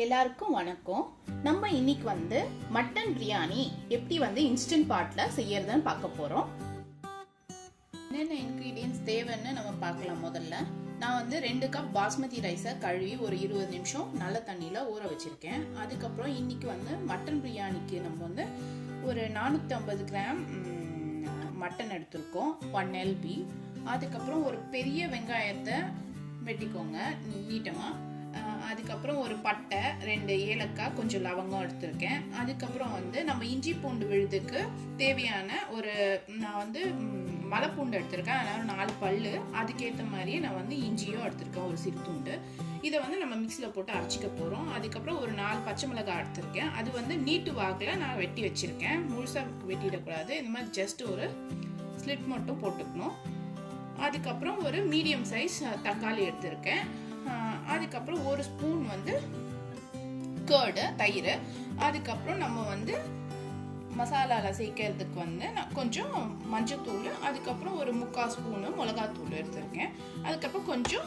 எல்லாருக்கும் வணக்கம். நம்ம இன்னைக்கு மட்டன் பிரியாணி எப்படி இன்ஸ்டன்ட் பாட்ல செய்யறதுன்னு பார்க்க போறோம். என்னென்ன இன்கிரீடியன்ஸ் தேவைன்னு நம்ம பார்க்கலாம். முதல்ல நான் 2 கப் பாஸ்மதி ரைஸை கழுவி ஒரு 20 நிமிஷம் நல்ல தண்ணியில ஊற வச்சிருக்கேன். அதுக்கப்புறம் இன்னைக்கு மட்டன் பிரியாணிக்கு நம்ம ஒரு 450 கிராம் மட்டன் எடுத்திருக்கோம், 1 LB. அதுக்கப்புறம் ஒரு பெரிய வெங்காயத்தை வெட்டிக்கோங்க நீட்டமா. அதுக்கப்புறம் ஒரு பட்டை, 2 ஏலக்காய், கொஞ்சம் லவங்கம் எடுத்திருக்கேன். அதுக்கப்புறம் நம்ம இஞ்சி பூண்டு விழுதுக்கு தேவையான நான் மலைப்பூண்டு எடுத்திருக்கேன், அதனால 4 பல்லு. அதுக்கேற்ற மாதிரியே நான் இஞ்சியும் எடுத்திருக்கேன், ஒரு சிறு துண்டு. இதை நம்ம மிக்சியில் போட்டு அரைச்சிக்க போகிறோம். அதுக்கப்புறம் ஒரு 4 பச்சை மிளகாய் எடுத்திருக்கேன். அது நீட்டு வாக்கில் நான் வெட்டி வச்சுருக்கேன், முழுசாக வெட்டிடக்கூடாது. இந்த மாதிரி ஜஸ்ட் ஒரு ஸ்லிட் மட்டும் போட்டுக்கணும். அதுக்கப்புறம் ஒரு மீடியம் சைஸ் தக்காளி எடுத்திருக்கேன். அதுக்கப்புறம் ஒரு ஸ்பூன் கர்டு, தயிர். அதுக்கப்புறம் நம்ம மசாலாவில் சேர்க்கறதுக்கு கொஞ்சம் மஞ்சத்தூள், அதுக்கப்புறம் ஒரு 3/4 ஸ்பூனு மிளகாத்தூள் எடுத்திருக்கேன். அதுக்கப்புறம் கொஞ்சம்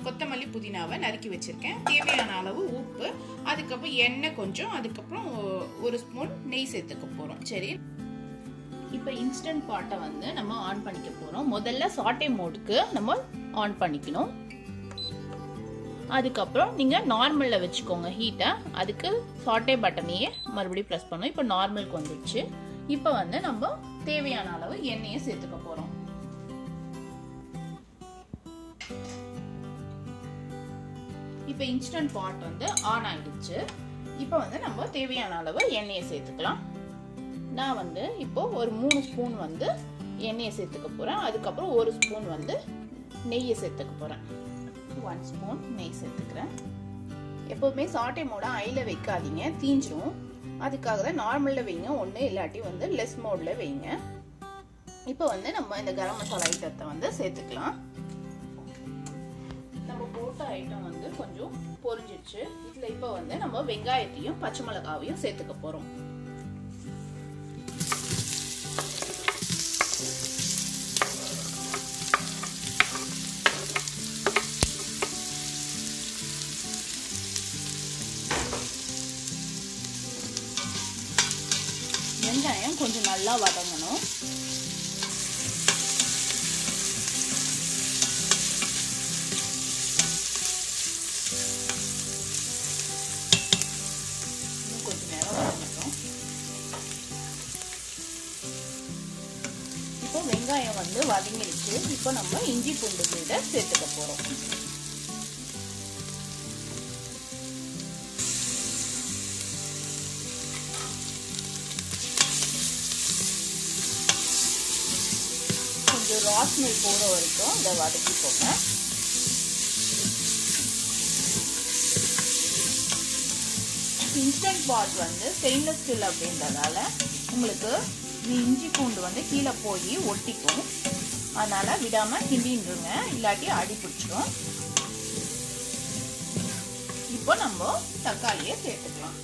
கொத்தமல்லி, புதினாவை நறுக்கி வச்சிருக்கேன். தேவையான அளவு உப்பு, அதுக்கப்புறம் எண்ணெய் கொஞ்சம், அதுக்கப்புறம் ஒரு ஸ்பூன் நெய் சேர்த்துக்க போகிறோம். சரி, இப்போ இன்ஸ்டன்ட் பாட்டை நம்ம ஆன் பண்ணிக்க போகிறோம். முதல்ல சாட்டே மோடுக்கு நம்ம ஆன் பண்ணிக்கணும். அதுக்கப்புறம் நீங்கள் நார்மலில் வச்சுக்கோங்க ஹீட்டை. அதுக்கு சாட்டே பட்டனையே மறுபடியும் ப்ரெஸ் பண்ணோம். இப்போ நார்மலுக்கு வந்துடுச்சு. இப்போ நம்ம தேவையான அளவு எண்ணெயை சேர்த்துக்க போகிறோம். இப்போ இன்ஸ்டன்ட் பாட் ஆன் ஆயிடுச்சு. இப்போ நம்ம தேவையான அளவு எண்ணெயை சேர்த்துக்கலாம். நான் இப்போ ஒரு 3 ஸ்பூன் எண்ணெயை சேர்த்துக்க போகிறேன். அதுக்கப்புறம் ஒரு ஸ்பூன் நெய்யை சேர்த்துக்க போகிறேன். 1 ஸ்பூன் நெய் சேர்த்துக்கிறேன். எப்போவுமே சாட்டே மோட ஹையில் வைக்காதீங்க, தீஞ்சிரும். அதுக்காக தான் நார்மலில் வைங்க, ஒன்று இல்லாட்டி லெஸ் மோடில் வைங்க. இப்போ நம்ம இந்த கரம் மசாலா ஐட்டத்தை சேர்த்துக்கலாம். நம்ம போட்ட ஐட்டம் கொஞ்சம் பொரிஞ்சிடுச்சு. இதில் இப்போ நம்ம வெங்காயத்தையும் பச்சை மிளகாவையும் சேர்த்துக்க போகிறோம். வெங்காயம் கொஞ்சம் நல்லா வதங்கணும். இன்னும் கொஞ்சம் நேரம் வதங்கட்டும். இப்போ வெங்காயம் வதங்கிடுச்சு. இப்போ நம்ம இஞ்சி பூண்டு விழுதை சேர்த்துக்க போறோம். ரா ஸ்மெல் போகிற வரைக்கும் இதை வதக்கிக்கோங்க. இன்ஸ்டன்ட் பாட் ஸ்டெயின்லெஸ் ஸ்டீல் அப்படின்றதால உங்களுக்கு இஞ்சி பூண்டு கீழே போய் ஒட்டிக்கும். அதனால விடாம கிண்டின்றுங்க, இல்லாட்டி அடி பிடிச்சிடும். இப்போ நம்ம தக்காளியை சேர்த்துக்கலாம்.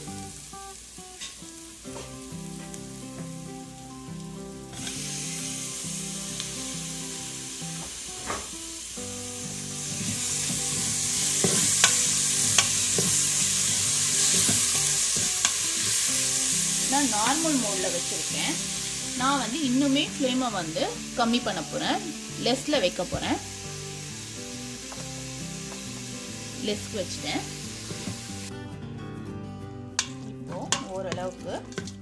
நான் நார்மல் மோடில் வச்சுருக்கேன். நான் இன்னுமே ஃப்ளேமை கம்மி பண்ண போகிறேன், லெஸ்ஸில் வைக்க போகிறேன். லெஸ்க்கு வச்சுட்டேன். இப்போ ஓரளவுக்கு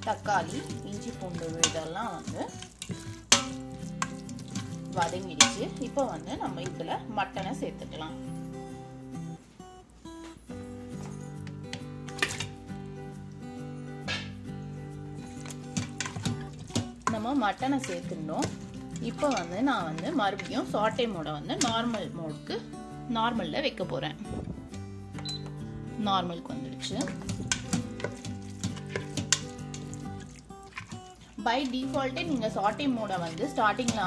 தக்காளி, இஞ்சி பூண்டு இதெல்லாம் வதங்கிடுச்சு. இப்போ நம்ம இதில் மட்டனை சேர்த்துக்கலாம். நம்ம மட்டனை சேர்த்துட்டோம். இப்போ நான் மறுபடியும் சாட்டே மோட நார்மல் மோடுக்கு நார்மலில் வைக்க போகிறேன். நார்மலுக்கு வந்துடுச்சு. பை டிஃபால்ட்டே நீங்கள் சாட்டே மோடை ஸ்டார்டிங்கில்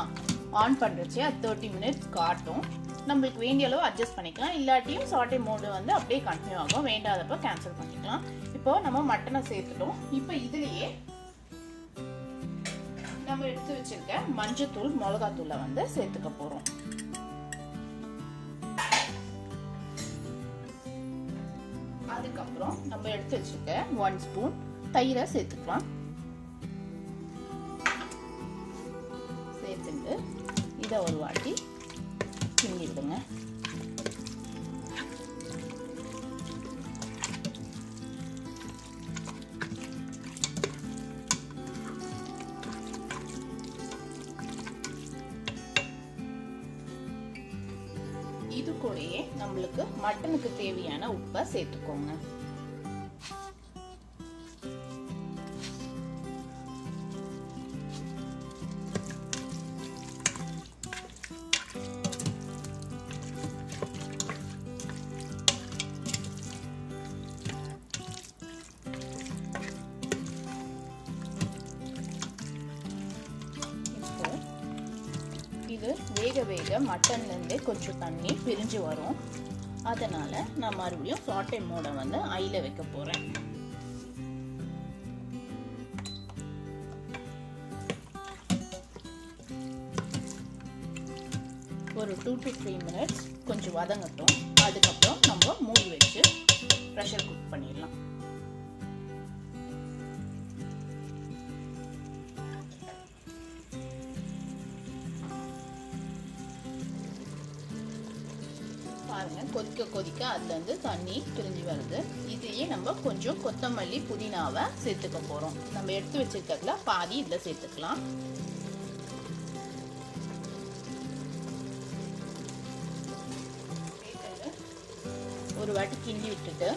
ஆன் பண்ணுறச்சு அது 30 மினிட்ஸ் காட்டும். நம்மளுக்கு வேண்டிய அளவு அட்ஜஸ்ட் பண்ணிக்கலாம். இல்லாட்டியும் சாட்டே மோடு அப்படியே கண்டினியூ ஆகும். வேண்டாதப்போ கேன்சல் பண்ணிக்கலாம். இப்போ நம்ம மட்டனை சேர்த்துட்டோம். இப்போ இதுலேயே நம்ம எடுத்து வச்சிருக்க மஞ்சத்தூள், மிளகாத்தூளை சேர்த்துக்க போறோம். அதுக்கப்புறம் நம்ம எடுத்து வச்சுக்க 1 ஸ்பூன் தயிரை சேர்த்துக்கலாம். சேர்த்துட்டு இதை ஒரு வாட்டி கிண்டி விடுங்க. இது கூடயே நம்மளுக்கு மட்டனுக்கு தேவையான உப்பை சேர்த்துக்கோங்க. இது வேக வேக மட்டன்ல இருந்து கொஞ்சம் தண்ணி பிரிஞ்சு வரும். அதனால நான் மறுபடியும் சாட்டே மோடை வந்து ஐல வைக்க போறேன். ஒரு 2 to 3 minutes கொஞ்சம் வதங்கட்டும். அதுக்கப்புறம் நம்ம மூடி வச்சு ப்ரெஷர் குக் பண்ணிடலாம். பாருங்க, கொதிக்க கொதிக்க அதுல இருந்து தண்ணி பிரிஞ்சு வருது. இதையே நம்ம கொஞ்சம் கொத்தமல்லி புதினாவை சேர்த்துக்க போறோம். நம்ம எடுத்து வச்சிருக்கிறதுல பாதி இதுல சேர்த்துக்கலாம். ஒரு வாட்டி கிண்டி விட்டுட்டு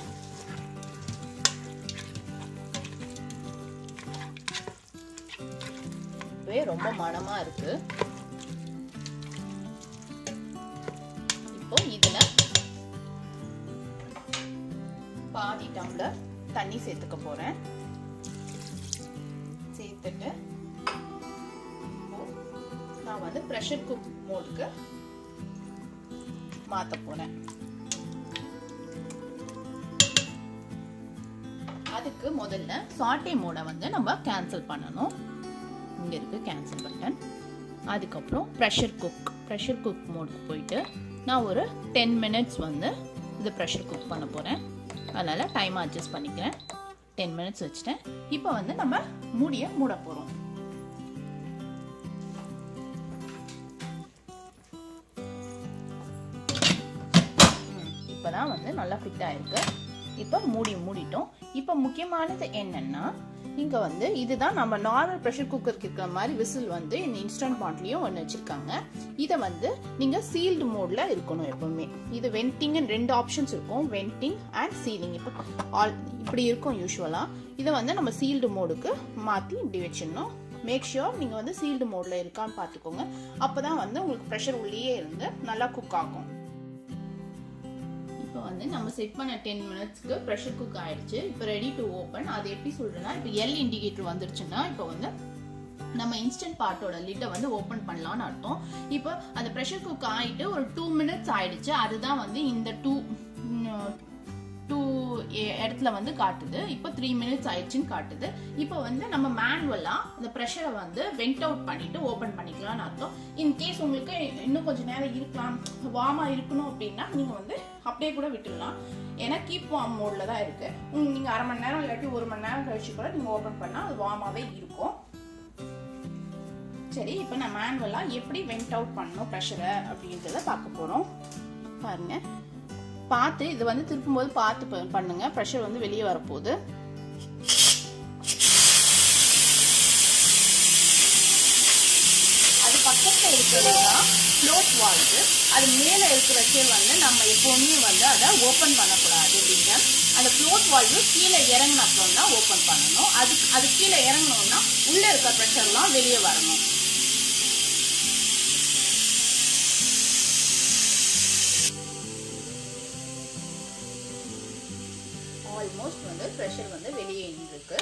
ரொம்ப மணமா இருக்கு. இப்போ இதுல பாதி டம்ளர் தண்ணி சேர்த்துக்க போறேன். சேர்த்துட்டு நான் வந்து பிரஷர் குக் மோடுக்கு மாத்த போறேன். அதுக்கு முதல்ல சாட்டே மோடை வந்து நம்ம கேன்சல் பண்ணணும். இங்க இருக்கு கேன்சல் பட்டன். அதுக்கப்புறம் ப்ரெஷர் குக் மோடுக்கு போயிட்டு நான் ஒரு 10 minutes வந்து இது ப்ரெஷர் குக் பண்ண போறேன். அதனால டைம் அட்ஜஸ்ட் பண்ணிக்கிறேன். 10 minutes வச்சுட்டேன். இப்போ வந்து நம்ம மூடியை மூட போறோம். இப்பதான் வந்து நல்லா ஃபிட் ஆயிருக்கு. இப்போ மூடிட்டோம். இப்போ முக்கியமானது என்னன்னா, இங்க வந்து இதுதான் நம்ம நார்மல் ப்ரெஷர் குக்கருக்கு இருக்கிற மாதிரி விசில் வந்து இந்த இன்ஸ்டன்ட் பாட்லயும் ஒன்று வச்சிருக்காங்க. இதை வந்து நீங்க சீல்டு மோட்ல இருக்கணும் எப்பவுமே. இது வென்டிங் 2 ஆப்ஷன்ஸ் இருக்கும், வென்டிங் அண்ட் சீலிங். இப்போ இப்படி இருக்கும் யூஸ்வலா. இதை வந்து நம்ம சீல்டு மோடுக்கு மாத்தி இப்படி வச்சிடணும். மேக் ஷுர் நீங்க வந்து சீல்டு மோட்ல இருக்கான்னு பார்த்துக்கோங்க. அப்பதான் வந்து உங்களுக்கு ப்ரெஷர் உள்ளே இருந்து நல்லா குக் ஆகும். இப்போ வந்து நம்ம செட் பண்ண 10 minutesக்கு ப்ரெஷர் குக் ஆயிடுச்சு. இப்போ ரெடி டு ஓப்பன். அது எப்படி சொல்றேன்னா, இப்போ எல் இண்டிகேட்டர் வந்துருச்சுன்னா இப்போ வந்து நம்ம இன்ஸ்டன்ட் பாட்டோட லிட்டை வந்து ஓப்பன் பண்ணலாம்னு அர்த்தம். இப்போ அந்த ப்ரெஷர் குக் ஆயிட்டு ஒரு 2 minutes ஆயிடுச்சு. அதுதான் வந்து இந்த 2 இடத்துல வந்து காட்டுது. இப்போ 3 minutes ஆயிடுச்சுன்னு காட்டுது. இப்போ வந்து நம்ம மேனுவலா அந்த ப்ரெஷரை வந்து வெண்ட் அவுட் பண்ணிட்டு ஓப்பன் பண்ணிக்கலாம்னு அர்த்தம். இன் கேஸ் உங்களுக்கு இன்னும் கொஞ்சம் நேரம் இருக்கலாம், வார்மா இருக்கணும் அப்படின்னா நீங்க வந்து அப்படியே கூட விட்டுடலாம். ஏன்னா கீப் வார்ம் மோட்ல தான் இருக்கு. நீங்க அரை மணி நேரம் இல்லாட்டி 1 மணி நேரம் கழிச்சு கூட நீங்க ஓப்பன் பண்ணா அது வார்மாவே இருக்கும். சரி, இப்போ நான் மேனுவலா எப்படி வெண்ட் அவுட் பண்ணணும் ப்ரெஷரை அப்படின்றத பார்க்க போறோம். பாருங்க, பார்த்து இது வந்து திருப்பும் போது பார்த்து பண்ணுங்க. ப்ரெஷர் வந்து வெளியே வரப்போகுது. அது பக்கத்தில் இருக்கிறதுதான் ஃப்ளோட் வால்வு. அது மேலே இருக்கிற ஷேல் வந்து நம்ம எப்பவுமே வந்து அதை ஓப்பன் பண்ணக்கூடாது அப்படிங்க. அந்த ஃப்ளோட் வால்வு கீழே இறங்கின அப்புறம் தான் ஓப்பன் பண்ணணும். அது கீழே இறங்கணும்னா உள்ள இருக்கிற ப்ரெஷர்லாம் வெளியே வரணும். ஆல்மோஸ்ட் வந்து ப்ரெஷர் வந்து வெளியே இருக்கு.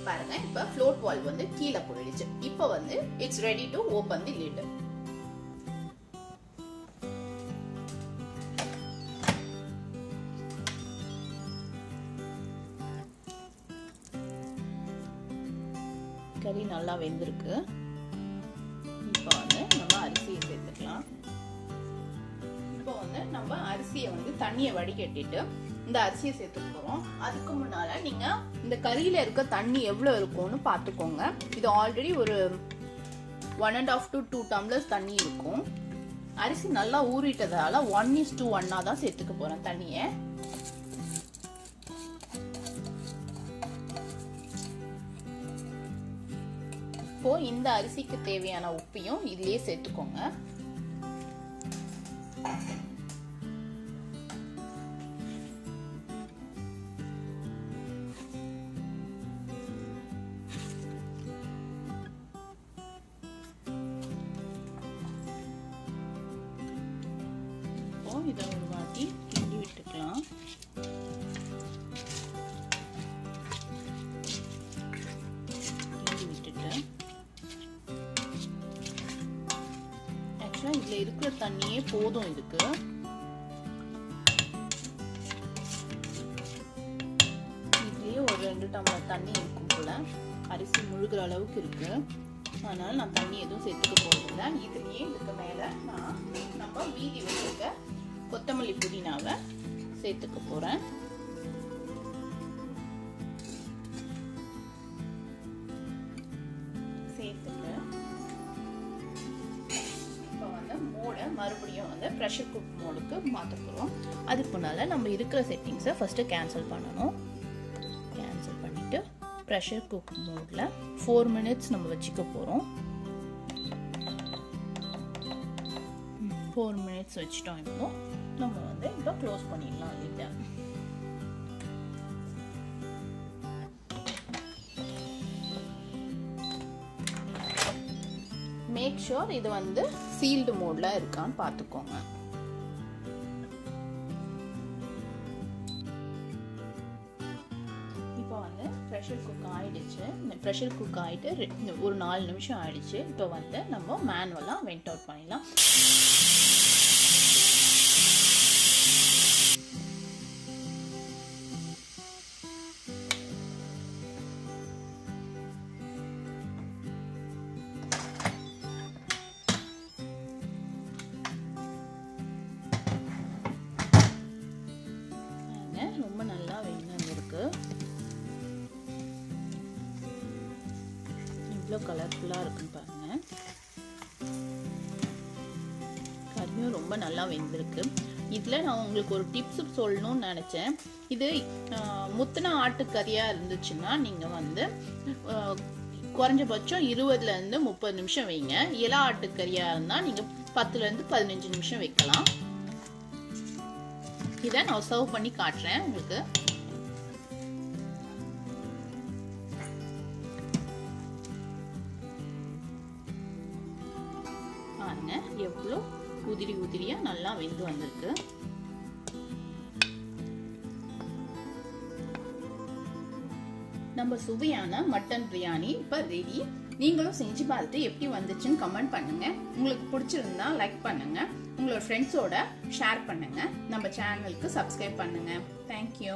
பாருங்க, இப்போ ஃப்ளோட் வால்வ் வந்து கீழே போயிடுச்சு. இப்போ வந்து it's ready to open the lid. கறி நல்லா வெந்திருக்கு. இப்போ வந்து நம்ம அரிசியை சேர்த்துக்கலாம். இப்போ வந்து நம்ம அரிசியை வந்து தண்ணியை வடிகட்டிட்டு இந்த அரிசியை சேர்த்துக்க போறோம். அதுக்கு முன்னால நீங்க இந்த கறியில இருக்க தண்ணி எவ்வளவு இருக்கும்னு பாத்துக்கோங்க. இது ஆல்ரெடி ஒரு 1.5 to 2 டம்ளர்ஸ் தண்ணி இருக்கும். அரிசி நல்லா ஊறிட்டதால 1:1 தான் சேர்த்துக்க போறேன் தண்ணியை. இப்போ இந்த அரிசிக்கு தேவையான உப்பையும் இதுலயே சேர்த்துக்கோங்க. இதை ஒரு வாட்டி கிண்டி விட்டுக்கலாம். கிண்டி விட்டுட்டு ஆக்சுவலா இதுல இருக்கிற தண்ணியே போதும் இதுக்கு. இதுலயே ஒரு 2 டம்ளர் தண்ணி இருக்கும் போல. அரிசி முழுகிற அளவுக்கு இருக்கு. அதனால நான் தண்ணி எதுவும் சேர்த்துக்க போறதில்லை. இதுலயே இதுக்கு மேல நம்ம மீதி வச்சிருக்க கொத்தமல்லி புதினாவை சேர்த்துக்க போறேன். சேர்த்துட்டு இப்போ மோட மறுபடியும் ப்ரெஷர் குக் மோடுக்கு மாற்ற போறோம். அதுக்கு முன்னால நம்ம இருக்கிற செட்டிங்ஸை ஃபர்ஸ்ட் கேன்சல் பண்ணணும். கேன்சல் பண்ணிட்டு ப்ரெஷர் குக் மோட்ல 4 மினிட்ஸ் நம்ம வச்சுக்க போறோம். 4 மினிட்ஸ் வச்சிட்டோம். இப்போ நம்ம இப்போ க்ளோஸ் பண்ணிடலாம். லிட்டை மேக் ஷூர் இது சீல்டு மோட்ல இருக்கான்னு பார்த்துக்கோங்க. இப்போ ப்ரெஷர் குக் ஆயிடுச்சு. ப்ரெஷர் குக் ஆயிட்டு ஒரு 4 நிமிஷம் ஆயிடுச்சு. இப்போ நம்ம மேனுவலா வெண்ட் அவுட் பண்ணிடலாம். ரொம்ப நல்லா வெந்திருக்கு. இவ்வளோ கலர்ஃபுல்லா இருக்குன்னு பாருங்க. கறியும் ரொம்ப நல்லா வெந்திருக்கு. இதுல நான் உங்களுக்கு ஒரு டிப்ஸ் சொல்லணும்னு நினைச்சேன். இது முத்தின ஆட்டுக்கறியா இருந்துச்சுன்னா நீங்க குறைஞ்சபட்சம் 20ல இருந்து 30 நிமிஷம் வைங்க. இளா ஆட்டுக்கறியா இருந்தா நீங்க 10ல இருந்து 15 நிமிஷம் வைக்கலாம். இதை நான் சர்வ் பண்ணி காட்டுறேன் உங்களுக்கு. பாருங்க எவ்வளோ உதிரி உதிரியா நல்லா வெந்து வந்திருக்கு. நம்ம சுவையான மட்டன் பிரியாணி இப்ப ரெடி. நீங்களும் செஞ்சு பார்த்துட்டு எப்படி வந்துச்சுன்னு கமெண்ட் பண்ணுங்க. உங்களுக்கு பிடிச்சிருந்தா லைக் பண்ணுங்க. உங்களோட ஃப்ரெண்ட்ஸோட ஷேர் பண்ணுங்க. நம்ம சேனலுக்கு சப்ஸ்கிரைப் பண்ணுங்க. தேங்க்யூ.